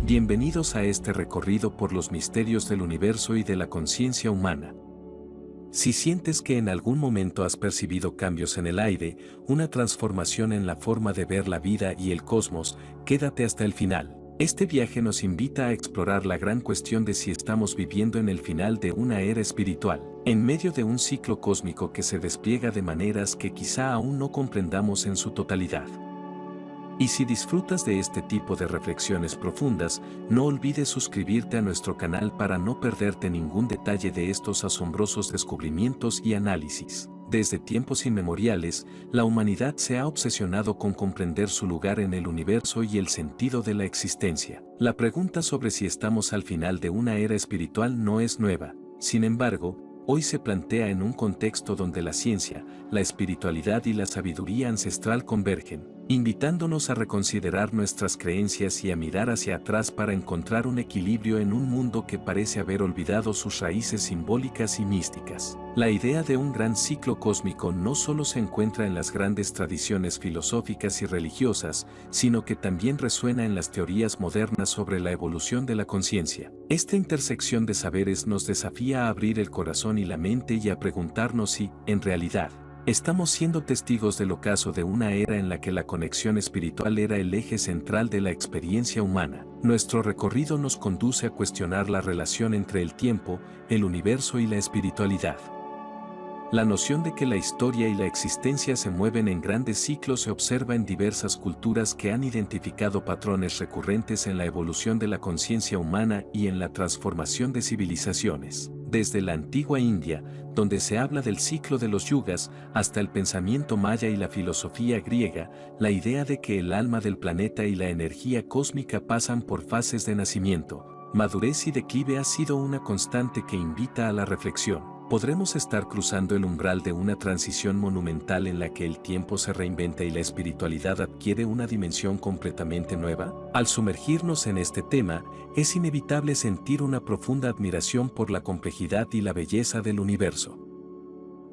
Bienvenidos a este recorrido por los misterios del universo y de la conciencia humana. Si sientes que en algún momento has percibido cambios en el aire, una transformación en la forma de ver la vida y el cosmos, quédate hasta el final. Este viaje nos invita a explorar la gran cuestión de si estamos viviendo en el final de una era espiritual, en medio de un ciclo cósmico que se despliega de maneras que quizá aún no comprendamos en su totalidad. Y si disfrutas de este tipo de reflexiones profundas, no olvides suscribirte a nuestro canal para no perderte ningún detalle de estos asombrosos descubrimientos y análisis. Desde tiempos inmemoriales, la humanidad se ha obsesionado con comprender su lugar en el universo y el sentido de la existencia. La pregunta sobre si estamos al final de una era espiritual no es nueva. Sin embargo, hoy se plantea en un contexto donde la ciencia, la espiritualidad y la sabiduría ancestral convergen, invitándonos a reconsiderar nuestras creencias y a mirar hacia atrás para encontrar un equilibrio en un mundo que parece haber olvidado sus raíces simbólicas y místicas. La idea de un gran ciclo cósmico no solo se encuentra en las grandes tradiciones filosóficas y religiosas, sino que también resuena en las teorías modernas sobre la evolución de la conciencia. Esta intersección de saberes nos desafía a abrir el corazón y la mente y a preguntarnos si, en realidad, estamos siendo testigos del ocaso de una era en la que la conexión espiritual era el eje central de la experiencia humana. Nuestro recorrido nos conduce a cuestionar la relación entre el tiempo, el universo y la espiritualidad. La noción de que la historia y la existencia se mueven en grandes ciclos se observa en diversas culturas que han identificado patrones recurrentes en la evolución de la conciencia humana y en la transformación de civilizaciones. Desde la antigua India, donde se habla del ciclo de los yugas, hasta el pensamiento maya y la filosofía griega, la idea de que el alma del planeta y la energía cósmica pasan por fases de nacimiento, madurez y declive ha sido una constante que invita a la reflexión. ¿Podremos estar cruzando el umbral de una transición monumental en la que el tiempo se reinventa y la espiritualidad adquiere una dimensión completamente nueva? Al sumergirnos en este tema, es inevitable sentir una profunda admiración por la complejidad y la belleza del universo.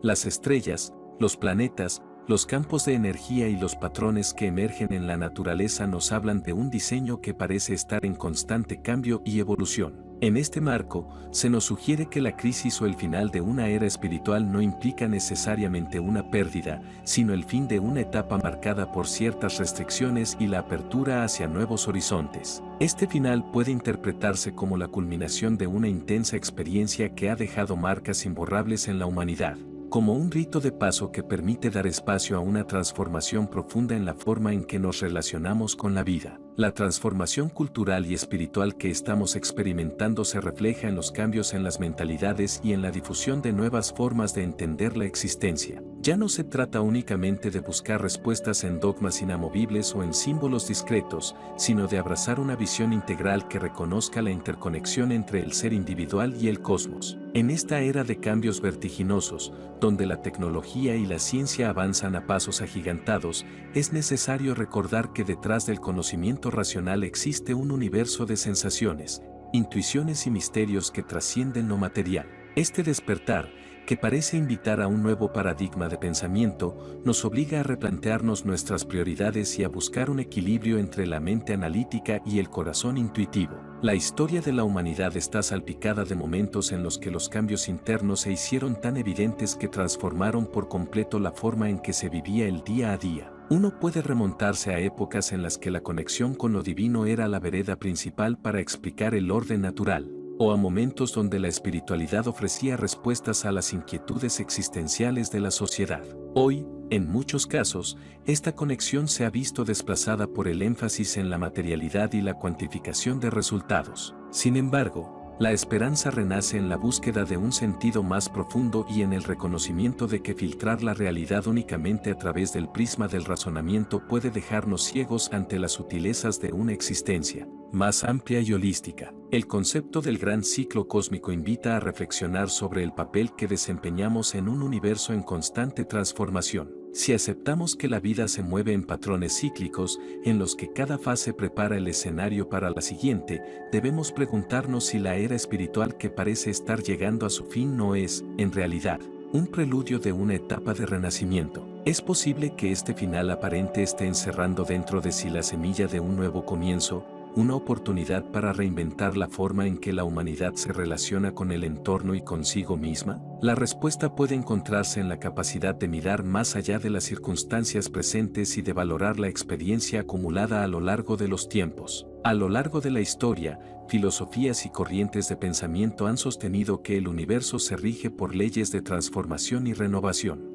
Las estrellas, los planetas, los campos de energía y los patrones que emergen en la naturaleza nos hablan de un diseño que parece estar en constante cambio y evolución. En este marco, se nos sugiere que la crisis o el final de una era espiritual no implica necesariamente una pérdida, sino el fin de una etapa marcada por ciertas restricciones y la apertura hacia nuevos horizontes. Este final puede interpretarse como la culminación de una intensa experiencia que ha dejado marcas imborrables en la humanidad, como un rito de paso que permite dar espacio a una transformación profunda en la forma en que nos relacionamos con la vida. La transformación cultural y espiritual que estamos experimentando se refleja en los cambios en las mentalidades y en la difusión de nuevas formas de entender la existencia. Ya no se trata únicamente de buscar respuestas en dogmas inamovibles o en símbolos discretos, sino de abrazar una visión integral que reconozca la interconexión entre el ser individual y el cosmos. En esta era de cambios vertiginosos, donde la tecnología y la ciencia avanzan a pasos agigantados, es necesario recordar que detrás del conocimiento racional existe un universo de sensaciones, intuiciones y misterios que trascienden lo material. Este despertar, que parece invitar a un nuevo paradigma de pensamiento, nos obliga a replantearnos nuestras prioridades y a buscar un equilibrio entre la mente analítica y el corazón intuitivo. La historia de la humanidad está salpicada de momentos en los que los cambios internos se hicieron tan evidentes que transformaron por completo la forma en que se vivía el día a día. Uno puede remontarse a épocas en las que la conexión con lo divino era la vereda principal para explicar el orden natural, o a momentos donde la espiritualidad ofrecía respuestas a las inquietudes existenciales de la sociedad. Hoy, en muchos casos, esta conexión se ha visto desplazada por el énfasis en la materialidad y la cuantificación de resultados. Sin embargo, la esperanza renace en la búsqueda de un sentido más profundo y en el reconocimiento de que filtrar la realidad únicamente a través del prisma del razonamiento puede dejarnos ciegos ante las sutilezas de una existencia más amplia y holística. El concepto del gran ciclo cósmico invita a reflexionar sobre el papel que desempeñamos en un universo en constante transformación. Si aceptamos que la vida se mueve en patrones cíclicos, en los que cada fase prepara el escenario para la siguiente, debemos preguntarnos si la era espiritual que parece estar llegando a su fin no es, en realidad, un preludio de una etapa de renacimiento. Es posible que este final aparente esté encerrando dentro de sí la semilla de un nuevo comienzo, una oportunidad para reinventar la forma en que la humanidad se relaciona con el entorno y consigo misma? La respuesta puede encontrarse en la capacidad de mirar más allá de las circunstancias presentes y de valorar la experiencia acumulada a lo largo de los tiempos. A lo largo de la historia, filosofías y corrientes de pensamiento han sostenido que el universo se rige por leyes de transformación y renovación.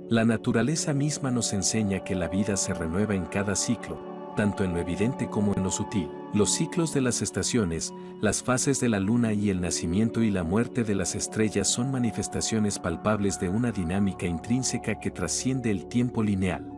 La naturaleza misma nos enseña que la vida se renueva en cada ciclo, tanto en lo evidente como en lo sutil. Los ciclos de las estaciones, las fases de la luna y el nacimiento y la muerte de las estrellas son manifestaciones palpables de una dinámica intrínseca que trasciende el tiempo lineal.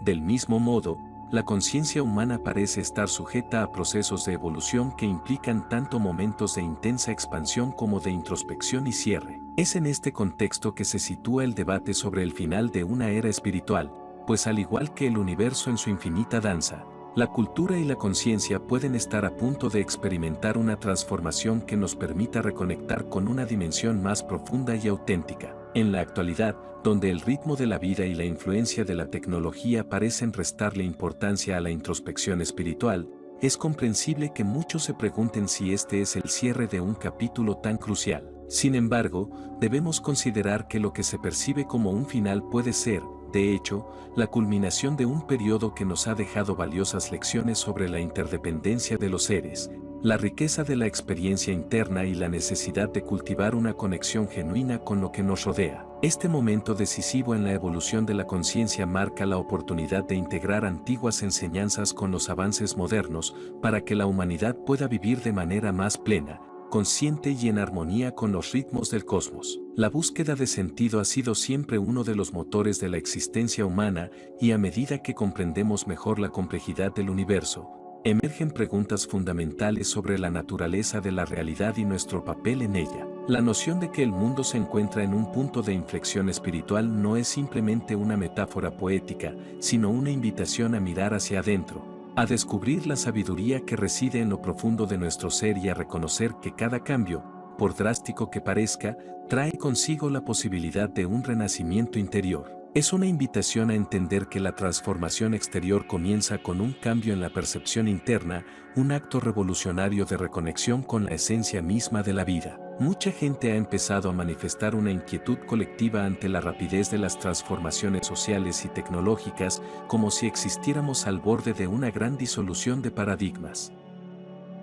Del mismo modo, la conciencia humana parece estar sujeta a procesos de evolución que implican tanto momentos de intensa expansión como de introspección y cierre. Es en este contexto que se sitúa el debate sobre el final de una era espiritual, pues al igual que el universo en su infinita danza, la cultura y la conciencia pueden estar a punto de experimentar una transformación que nos permita reconectar con una dimensión más profunda y auténtica. En la actualidad, donde el ritmo de la vida y la influencia de la tecnología parecen restarle importancia a la introspección espiritual, es comprensible que muchos se pregunten si este es el cierre de un capítulo tan crucial. Sin embargo, debemos considerar que lo que se percibe como un final puede ser, de hecho, la culminación de un periodo que nos ha dejado valiosas lecciones sobre la interdependencia de los seres, la riqueza de la experiencia interna y la necesidad de cultivar una conexión genuina con lo que nos rodea. Este momento decisivo en la evolución de la conciencia marca la oportunidad de integrar antiguas enseñanzas con los avances modernos para que la humanidad pueda vivir de manera más plena, consciente y en armonía con los ritmos del cosmos. La búsqueda de sentido ha sido siempre uno de los motores de la existencia humana y a medida que comprendemos mejor la complejidad del universo, emergen preguntas fundamentales sobre la naturaleza de la realidad y nuestro papel en ella. La noción de que el mundo se encuentra en un punto de inflexión espiritual no es simplemente una metáfora poética, sino una invitación a mirar hacia adentro, a descubrir la sabiduría que reside en lo profundo de nuestro ser y a reconocer que cada cambio, por drástico que parezca, trae consigo la posibilidad de un renacimiento interior. Es una invitación a entender que la transformación exterior comienza con un cambio en la percepción interna, un acto revolucionario de reconexión con la esencia misma de la vida. Mucha gente ha empezado a manifestar una inquietud colectiva ante la rapidez de las transformaciones sociales y tecnológicas, como si existiéramos al borde de una gran disolución de paradigmas.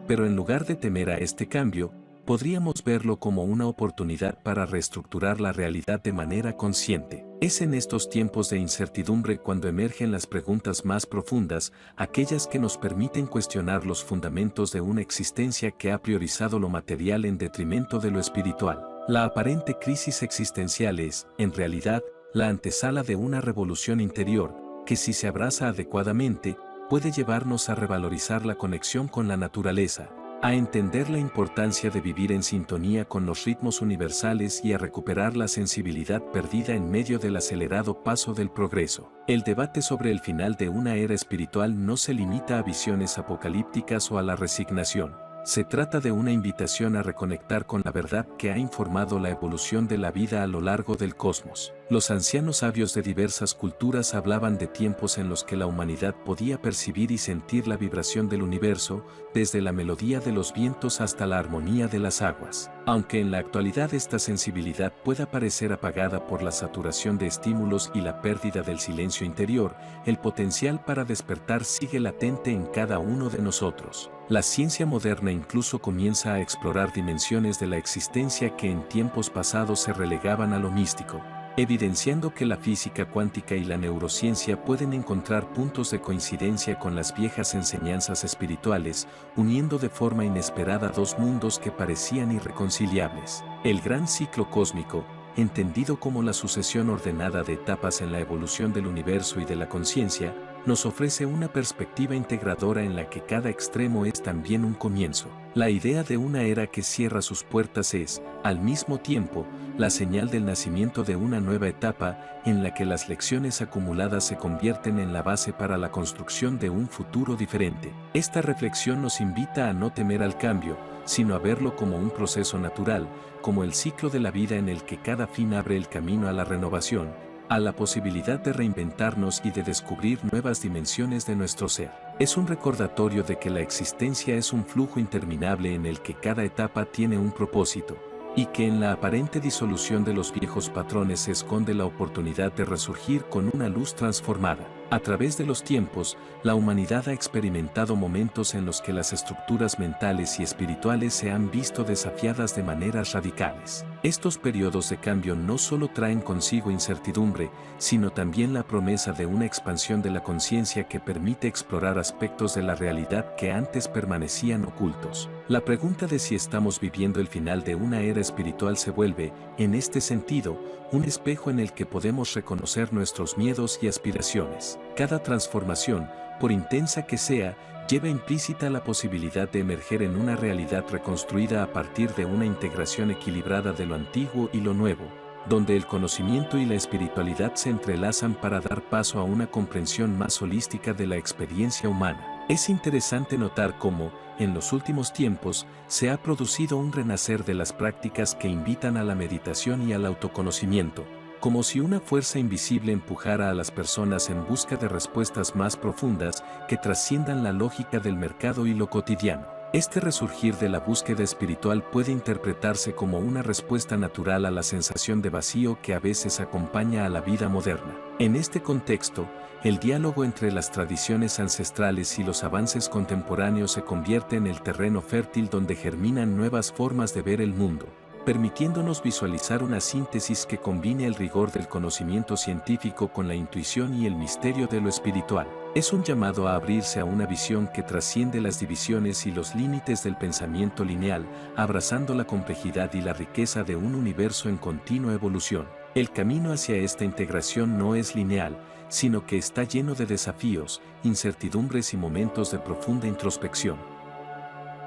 Pero en lugar de temer a este cambio, podríamos verlo como una oportunidad para reestructurar la realidad de manera consciente. Es en estos tiempos de incertidumbre cuando emergen las preguntas más profundas, aquellas que nos permiten cuestionar los fundamentos de una existencia que ha priorizado lo material en detrimento de lo espiritual. La aparente crisis existencial es, en realidad, la antesala de una revolución interior, que si se abraza adecuadamente, puede llevarnos a revalorizar la conexión con la naturaleza, a entender la importancia de vivir en sintonía con los ritmos universales y a recuperar la sensibilidad perdida en medio del acelerado paso del progreso. El debate sobre el final de una era espiritual no se limita a visiones apocalípticas o a la resignación. Se trata de una invitación a reconectar con la verdad que ha informado la evolución de la vida a lo largo del cosmos. Los ancianos sabios de diversas culturas hablaban de tiempos en los que la humanidad podía percibir y sentir la vibración del universo, desde la melodía de los vientos hasta la armonía de las aguas. Aunque en la actualidad esta sensibilidad pueda parecer apagada por la saturación de estímulos y la pérdida del silencio interior, el potencial para despertar sigue latente en cada uno de nosotros. La ciencia moderna incluso comienza a explorar dimensiones de la existencia que en tiempos pasados se relegaban a lo místico, evidenciando que la física cuántica y la neurociencia pueden encontrar puntos de coincidencia con las viejas enseñanzas espirituales, uniendo de forma inesperada dos mundos que parecían irreconciliables. El gran ciclo cósmico, entendido como la sucesión ordenada de etapas en la evolución del universo y de la conciencia, nos ofrece una perspectiva integradora en la que cada extremo es también un comienzo. La idea de una era que cierra sus puertas es, al mismo tiempo, la señal del nacimiento de una nueva etapa en la que las lecciones acumuladas se convierten en la base para la construcción de un futuro diferente. Esta reflexión nos invita a no temer al cambio, sino a verlo como un proceso natural, como el ciclo de la vida en el que cada fin abre el camino a la renovación, a la posibilidad de reinventarnos y de descubrir nuevas dimensiones de nuestro ser. Es un recordatorio de que la existencia es un flujo interminable en el que cada etapa tiene un propósito, y que en la aparente disolución de los viejos patrones se esconde la oportunidad de resurgir con una luz transformada. A través de los tiempos, la humanidad ha experimentado momentos en los que las estructuras mentales y espirituales se han visto desafiadas de maneras radicales. Estos periodos de cambio no solo traen consigo incertidumbre, sino también la promesa de una expansión de la conciencia que permite explorar aspectos de la realidad que antes permanecían ocultos. La pregunta de si estamos viviendo el final de una era espiritual se vuelve, en este sentido, un espejo en el que podemos reconocer nuestros miedos y aspiraciones. Cada transformación, por intensa que sea, lleva implícita la posibilidad de emerger en una realidad reconstruida a partir de una integración equilibrada de lo antiguo y lo nuevo, donde el conocimiento y la espiritualidad se entrelazan para dar paso a una comprensión más holística de la experiencia humana. Es interesante notar cómo, en los últimos tiempos, se ha producido un renacer de las prácticas que invitan a la meditación y al autoconocimiento, como si una fuerza invisible empujara a las personas en busca de respuestas más profundas que trasciendan la lógica del mercado y lo cotidiano. Este resurgir de la búsqueda espiritual puede interpretarse como una respuesta natural a la sensación de vacío que a veces acompaña a la vida moderna. En este contexto, el diálogo entre las tradiciones ancestrales y los avances contemporáneos se convierte en el terreno fértil donde germinan nuevas formas de ver el mundo, permitiéndonos visualizar una síntesis que combine el rigor del conocimiento científico con la intuición y el misterio de lo espiritual. Es un llamado a abrirse a una visión que trasciende las divisiones y los límites del pensamiento lineal, abrazando la complejidad y la riqueza de un universo en continua evolución. El camino hacia esta integración no es lineal, sino que está lleno de desafíos, incertidumbres y momentos de profunda introspección.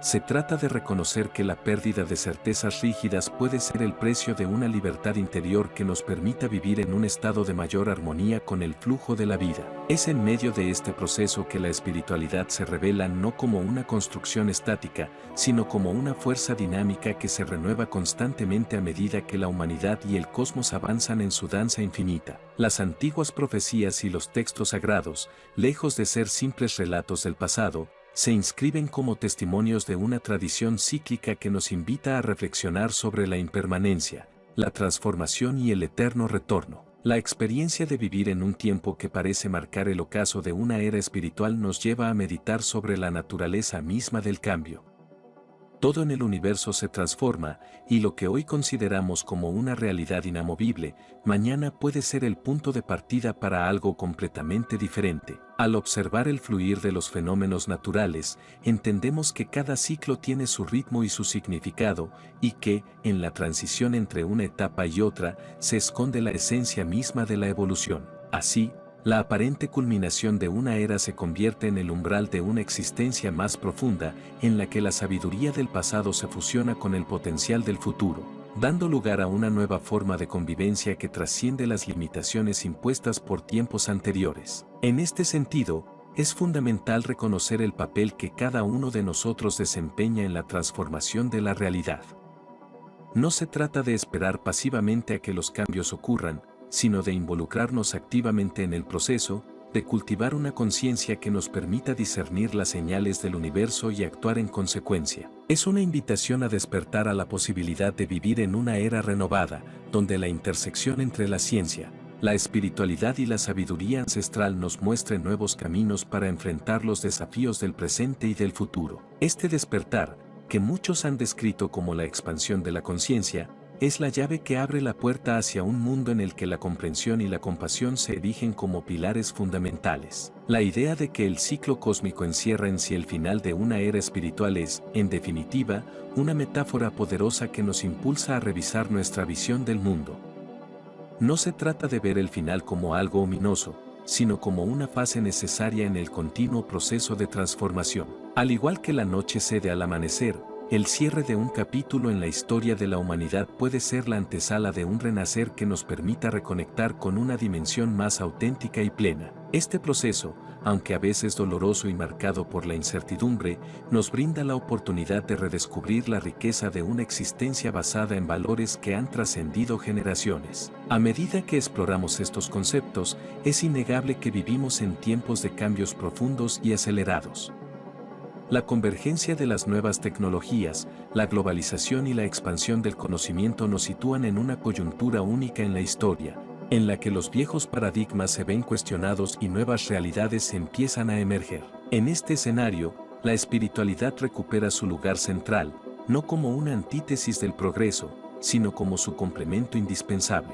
Se trata de reconocer que la pérdida de certezas rígidas puede ser el precio de una libertad interior que nos permita vivir en un estado de mayor armonía con el flujo de la vida. Es en medio de este proceso que la espiritualidad se revela no como una construcción estática, sino como una fuerza dinámica que se renueva constantemente a medida que la humanidad y el cosmos avanzan en su danza infinita. Las antiguas profecías y los textos sagrados, lejos de ser simples relatos del pasado, se inscriben como testimonios de una tradición cíclica que nos invita a reflexionar sobre la impermanencia, la transformación y el eterno retorno. La experiencia de vivir en un tiempo que parece marcar el ocaso de una era espiritual nos lleva a meditar sobre la naturaleza misma del cambio. Todo en el universo se transforma, y lo que hoy consideramos como una realidad inamovible, mañana puede ser el punto de partida para algo completamente diferente. Al observar el fluir de los fenómenos naturales, entendemos que cada ciclo tiene su ritmo y su significado, y que, en la transición entre una etapa y otra, se esconde la esencia misma de la evolución. Así, la aparente culminación de una era se convierte en el umbral de una existencia más profunda, en la que la sabiduría del pasado se fusiona con el potencial del futuro, dando lugar a una nueva forma de convivencia que trasciende las limitaciones impuestas por tiempos anteriores. En este sentido, es fundamental reconocer el papel que cada uno de nosotros desempeña en la transformación de la realidad. No se trata de esperar pasivamente a que los cambios ocurran, sino de involucrarnos activamente en el proceso, de cultivar una conciencia que nos permita discernir las señales del universo y actuar en consecuencia. Es una invitación a despertar a la posibilidad de vivir en una era renovada, donde la intersección entre la ciencia, la espiritualidad y la sabiduría ancestral nos muestre nuevos caminos para enfrentar los desafíos del presente y del futuro. Este despertar, que muchos han descrito como la expansión de la conciencia, es la llave que abre la puerta hacia un mundo en el que la comprensión y la compasión se erigen como pilares fundamentales. La idea de que el ciclo cósmico encierra en sí el final de una era espiritual es, en definitiva, una metáfora poderosa que nos impulsa a revisar nuestra visión del mundo. No se trata de ver el final como algo ominoso, sino como una fase necesaria en el continuo proceso de transformación. Al igual que la noche cede al amanecer, el cierre de un capítulo en la historia de la humanidad puede ser la antesala de un renacer que nos permita reconectar con una dimensión más auténtica y plena. Este proceso, aunque a veces doloroso y marcado por la incertidumbre, nos brinda la oportunidad de redescubrir la riqueza de una existencia basada en valores que han trascendido generaciones. A medida que exploramos estos conceptos, es innegable que vivimos en tiempos de cambios profundos y acelerados. La convergencia de las nuevas tecnologías, la globalización y la expansión del conocimiento nos sitúan en una coyuntura única en la historia, en la que los viejos paradigmas se ven cuestionados y nuevas realidades empiezan a emerger. En este escenario, la espiritualidad recupera su lugar central, no como una antítesis del progreso, sino como su complemento indispensable.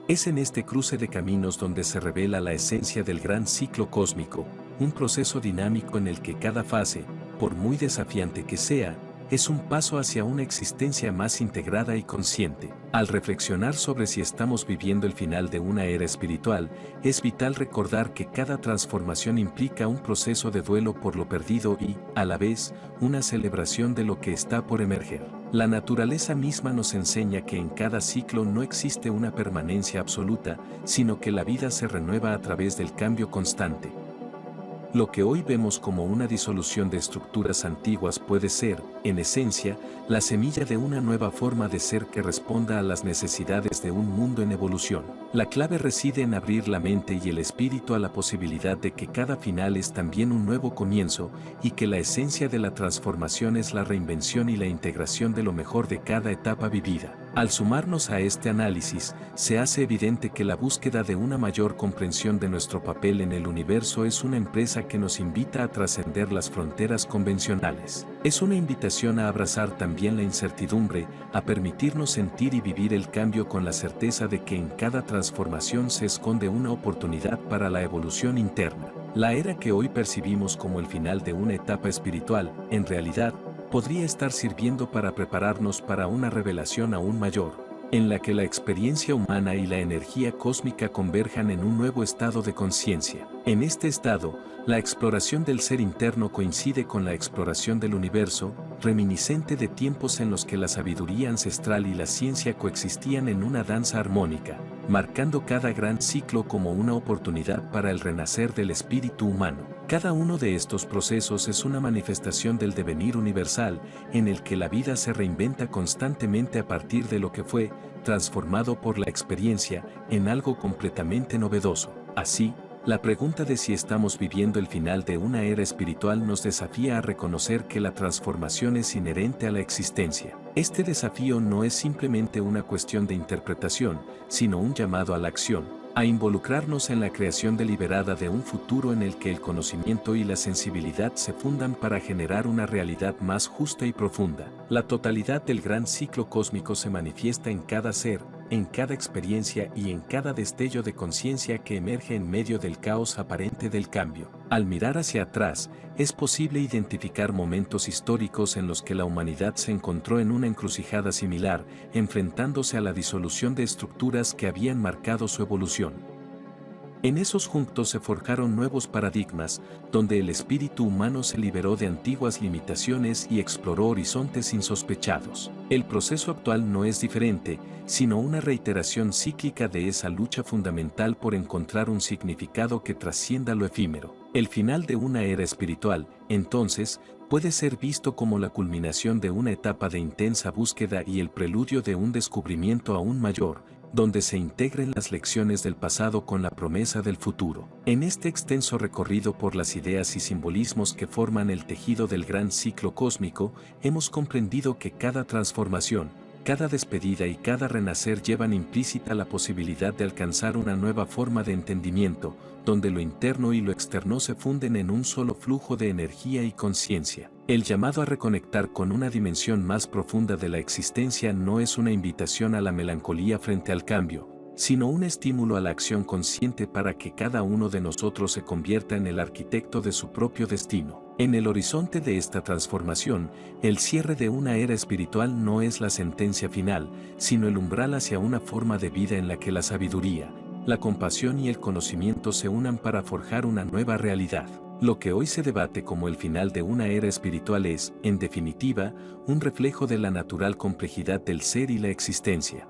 Es en este cruce de caminos donde se revela la esencia del gran ciclo cósmico, un proceso dinámico en el que cada fase, por muy desafiante que sea, es un paso hacia una existencia más integrada y consciente. Al reflexionar sobre si estamos viviendo el final de una era espiritual, es vital recordar que cada transformación implica un proceso de duelo por lo perdido y, a la vez, una celebración de lo que está por emerger. La naturaleza misma nos enseña que en cada ciclo no existe una permanencia absoluta, sino que la vida se renueva a través del cambio constante. Lo que hoy vemos como una disolución de estructuras antiguas puede ser, en esencia, la semilla de una nueva forma de ser que responda a las necesidades de un mundo en evolución. La clave reside en abrir la mente y el espíritu a la posibilidad de que cada final es también un nuevo comienzo y que la esencia de la transformación es la reinvención y la integración de lo mejor de cada etapa vivida. Al sumarnos a este análisis, se hace evidente que la búsqueda de una mayor comprensión de nuestro papel en el universo es una empresa que nos invita a trascender las fronteras convencionales. Es una invitación a abrazar también la incertidumbre, a permitirnos sentir y vivir el cambio con la certeza de que en cada transformación se esconde una oportunidad para la evolución interna. La era que hoy percibimos como el final de una etapa espiritual, en realidad, podría estar sirviendo para prepararnos para una revelación aún mayor, en la que la experiencia humana y la energía cósmica converjan en un nuevo estado de conciencia. En este estado, la exploración del ser interno coincide con la exploración del universo, reminiscente de tiempos en los que la sabiduría ancestral y la ciencia coexistían en una danza armónica, marcando cada gran ciclo como una oportunidad para el renacer del espíritu humano. Cada uno de estos procesos es una manifestación del devenir universal, en el que la vida se reinventa constantemente a partir de lo que fue, transformado por la experiencia, en algo completamente novedoso. Así, la pregunta de si estamos viviendo el final de una era espiritual nos desafía a reconocer que la transformación es inherente a la existencia. Este desafío no es simplemente una cuestión de interpretación, sino un llamado a la acción, a involucrarnos en la creación deliberada de un futuro en el que el conocimiento y la sensibilidad se fundan para generar una realidad más justa y profunda. La totalidad del gran ciclo cósmico se manifiesta en cada ser, en cada experiencia y en cada destello de conciencia que emerge en medio del caos aparente del cambio. Al mirar hacia atrás, es posible identificar momentos históricos en los que la humanidad se encontró en una encrucijada similar, enfrentándose a la disolución de estructuras que habían marcado su evolución. En esos juntos se forjaron nuevos paradigmas, donde el espíritu humano se liberó de antiguas limitaciones y exploró horizontes insospechados. El proceso actual no es diferente, sino una reiteración cíclica de esa lucha fundamental por encontrar un significado que trascienda lo efímero. El final de una era espiritual, entonces, puede ser visto como la culminación de una etapa de intensa búsqueda y el preludio de un descubrimiento aún mayor, donde se integren las lecciones del pasado con la promesa del futuro. En este extenso recorrido por las ideas y simbolismos que forman el tejido del gran ciclo cósmico, hemos comprendido que cada transformación, cada despedida y cada renacer llevan implícita la posibilidad de alcanzar una nueva forma de entendimiento, donde lo interno y lo externo se funden en un solo flujo de energía y conciencia. El llamado a reconectar con una dimensión más profunda de la existencia no es una invitación a la melancolía frente al cambio, sino un estímulo a la acción consciente para que cada uno de nosotros se convierta en el arquitecto de su propio destino. En el horizonte de esta transformación, el cierre de una era espiritual no es la sentencia final, sino el umbral hacia una forma de vida en la que la sabiduría, la compasión y el conocimiento se unan para forjar una nueva realidad. Lo que hoy se debate como el final de una era espiritual es, en definitiva, un reflejo de la natural complejidad del ser y la existencia.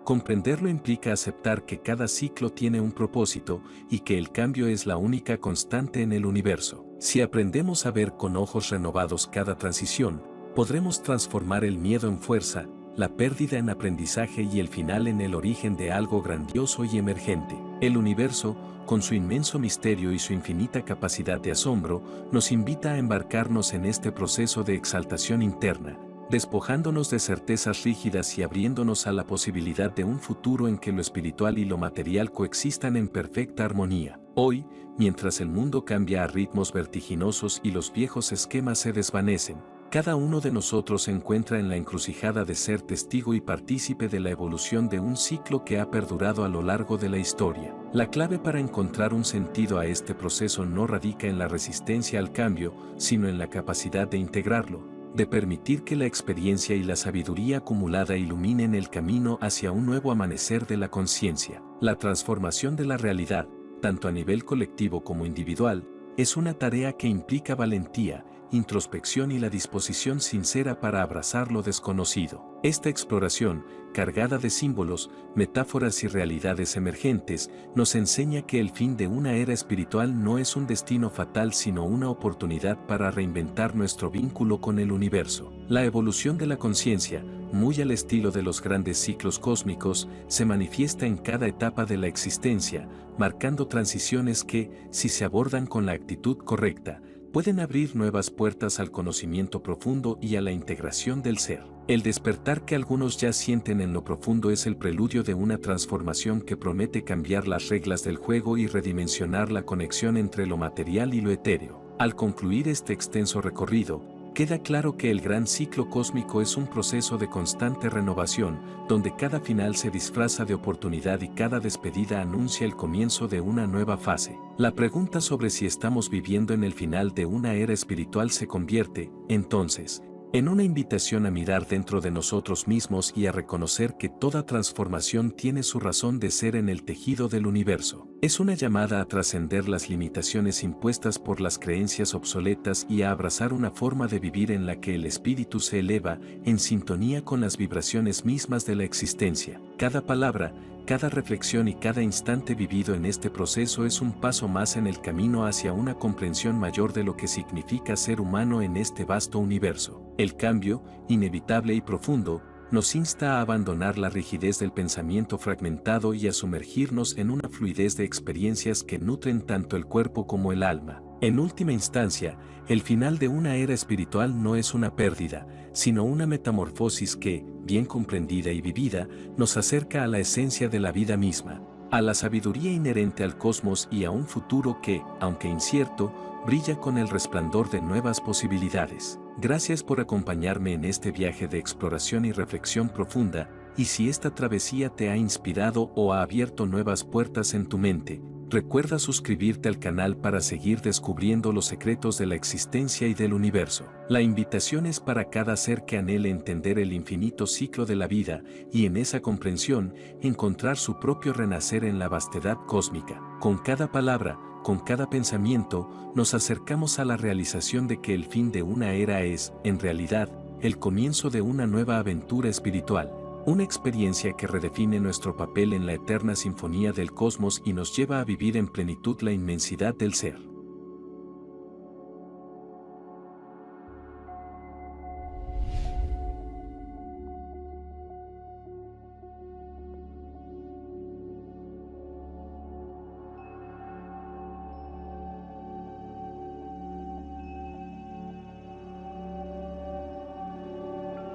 Comprenderlo implica aceptar que cada ciclo tiene un propósito y que el cambio es la única constante en el universo. Si aprendemos a ver con ojos renovados cada transición, podremos transformar el miedo en fuerza, la pérdida en aprendizaje y el final en el origen de algo grandioso y emergente. El universo, con su inmenso misterio y su infinita capacidad de asombro, nos invita a embarcarnos en este proceso de exaltación interna, despojándonos de certezas rígidas y abriéndonos a la posibilidad de un futuro en que lo espiritual y lo material coexistan en perfecta armonía. Hoy, mientras el mundo cambia a ritmos vertiginosos y los viejos esquemas se desvanecen, cada uno de nosotros se encuentra en la encrucijada de ser testigo y partícipe de la evolución de un ciclo que ha perdurado a lo largo de la historia. La clave para encontrar un sentido a este proceso no radica en la resistencia al cambio, sino en la capacidad de integrarlo, de permitir que la experiencia y la sabiduría acumulada iluminen el camino hacia un nuevo amanecer de la conciencia. La transformación de la realidad, tanto a nivel colectivo como individual, es una tarea que implica valentía, introspección y la disposición sincera para abrazar lo desconocido. Esta exploración, cargada de símbolos, metáforas y realidades emergentes, nos enseña que el fin de una era espiritual no es un destino fatal sino una oportunidad para reinventar nuestro vínculo con el universo. La evolución de la conciencia, muy al estilo de los grandes ciclos cósmicos, se manifiesta en cada etapa de la existencia, marcando transiciones que, si se abordan con la actitud correcta, pueden abrir nuevas puertas al conocimiento profundo y a la integración del ser. El despertar que algunos ya sienten en lo profundo es el preludio de una transformación que promete cambiar las reglas del juego y redimensionar la conexión entre lo material y lo etéreo. Al concluir este extenso recorrido, queda claro que el gran ciclo cósmico es un proceso de constante renovación, donde cada final se disfraza de oportunidad y cada despedida anuncia el comienzo de una nueva fase. La pregunta sobre si estamos viviendo en el final de una era espiritual se convierte, entonces, en una invitación a mirar dentro de nosotros mismos y a reconocer que toda transformación tiene su razón de ser en el tejido del universo. Es una llamada a trascender las limitaciones impuestas por las creencias obsoletas y a abrazar una forma de vivir en la que el espíritu se eleva en sintonía con las vibraciones mismas de la existencia. Cada palabra, cada reflexión y cada instante vivido en este proceso es un paso más en el camino hacia una comprensión mayor de lo que significa ser humano en este vasto universo. El cambio, inevitable y profundo, nos insta a abandonar la rigidez del pensamiento fragmentado y a sumergirnos en una fluidez de experiencias que nutren tanto el cuerpo como el alma. En última instancia, el final de una era espiritual no es una pérdida, sino una metamorfosis que, bien comprendida y vivida, nos acerca a la esencia de la vida misma, a la sabiduría inherente al cosmos y a un futuro que, aunque incierto, brilla con el resplandor de nuevas posibilidades. Gracias por acompañarme en este viaje de exploración y reflexión profunda, y si esta travesía te ha inspirado o ha abierto nuevas puertas en tu mente, recuerda suscribirte al canal para seguir descubriendo los secretos de la existencia y del universo. La invitación es para cada ser que anhele entender el infinito ciclo de la vida y en esa comprensión encontrar su propio renacer en la vastedad cósmica. Con cada palabra, con cada pensamiento, nos acercamos a la realización de que el fin de una era es, en realidad, el comienzo de una nueva aventura espiritual. Una experiencia que redefine nuestro papel en la eterna sinfonía del cosmos y nos lleva a vivir en plenitud la inmensidad del ser.